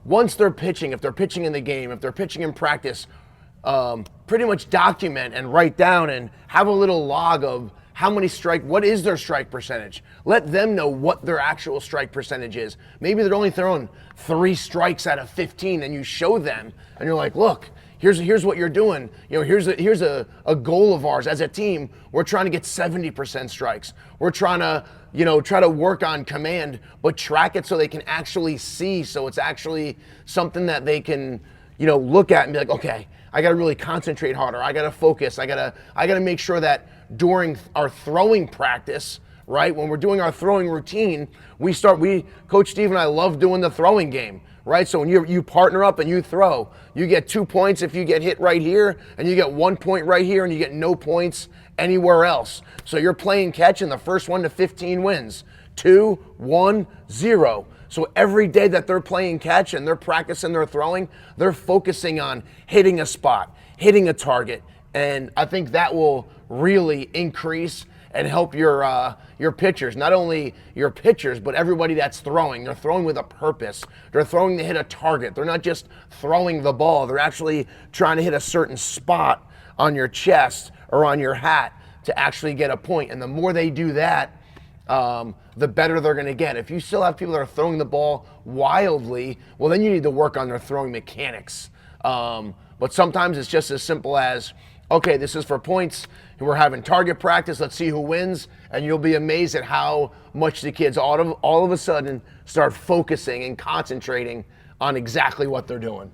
once they're pitching, if they're pitching in the game, if they're pitching in practice, pretty much document and write down and have a little log of what is their strike percentage. Let them know what their actual strike percentage is. Maybe they're only throwing 3 strikes out of 15, and you show them, and you're like, look, here's what you're doing. Here's a goal of ours as a team. We're trying to get 70% strikes. We're trying to, try to work on command, but track it so they can actually see, so it's actually something that they can, look at and be like, okay, I got to really concentrate harder. I got to focus. I got to make sure that during our throwing practice, right, when we're doing our throwing routine, Coach Steve and I love doing the throwing game, right? So when you partner up and you throw, you get 2 points if you get hit right here, and you get 1 point right here, and you get no points anywhere else. So you're playing catch, and the first 1 to 15 wins. 2, 1, 0. So every day that they're playing catch and they're practicing their throwing, they're focusing on hitting a spot, hitting a target, and I think that will really increase and help your pitchers. Not only your pitchers, but everybody that's throwing. They're throwing with a purpose. They're throwing to hit a target. They're not just throwing the ball. They're actually trying to hit a certain spot on your chest or on your hat to actually get a point. And the more they do that, the better they're going to get. If you still have people that are throwing the ball wildly, well, then you need to work on their throwing mechanics. But sometimes it's just as simple as, okay, this is for points, and we're having target practice, let's see who wins, and you'll be amazed at how much the kids all of a sudden start focusing and concentrating on exactly what they're doing.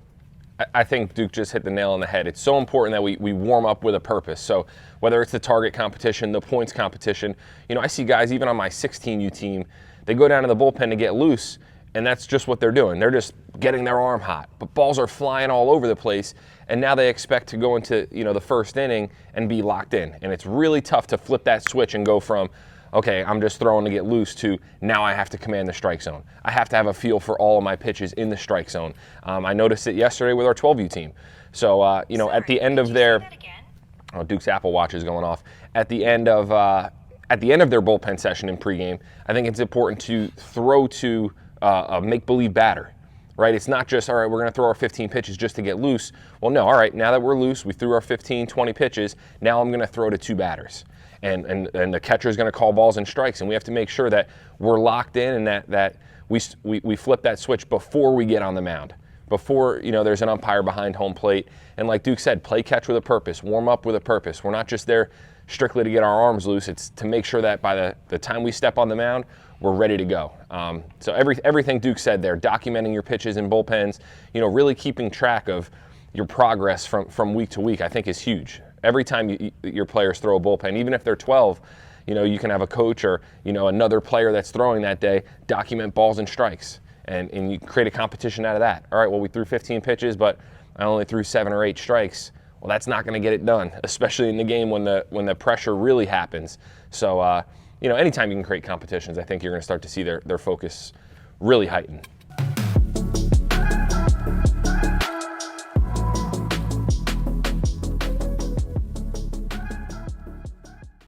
I think Duke just hit the nail on the head. It's so important that we warm up with a purpose. So whether it's the target competition, the points competition, I see guys even on my 16U team, they go down to the bullpen to get loose, and that's just what they're doing. They're just getting their arm hot. But balls are flying all over the place, and now they expect to go into the first inning and be locked in. And it's really tough to flip that switch and go from, okay, I'm just throwing to get loose, to now I have to command the strike zone. I have to have a feel for all of my pitches in the strike zone. I noticed it yesterday with our 12U team. So, at the end of their, Duke's Apple Watch is going off. At the end of their bullpen session in pregame, I think it's important to throw to a make-believe batter. Right? It's not just, all right, we're going to throw our 15 pitches just to get loose. Well, no, all right, now that we're loose, we threw our 15, 20 pitches, now I'm going to throw to 2 batters. And the catcher is going to call balls and strikes, and we have to make sure that we're locked in and that we flip that switch before we get on the mound, before there's an umpire behind home plate. And like Duke said, play catch with a purpose, warm up with a purpose. We're not just there strictly to get our arms loose. It's to make sure that by the time we step on the mound, we're ready to go. So everything Duke said there, documenting your pitches in bullpens, really keeping track of your progress from week to week, I think is huge. Every time your players throw a bullpen, even if they're 12, you can have a coach or another player that's throwing that day document balls and strikes, and you create a competition out of that. All right, well, we threw 15 pitches, but I only threw 7 or 8 strikes. Well, that's not going to get it done, especially in the game when the pressure really happens. So anytime you can create competitions, I think you're going to start to see their focus really heighten.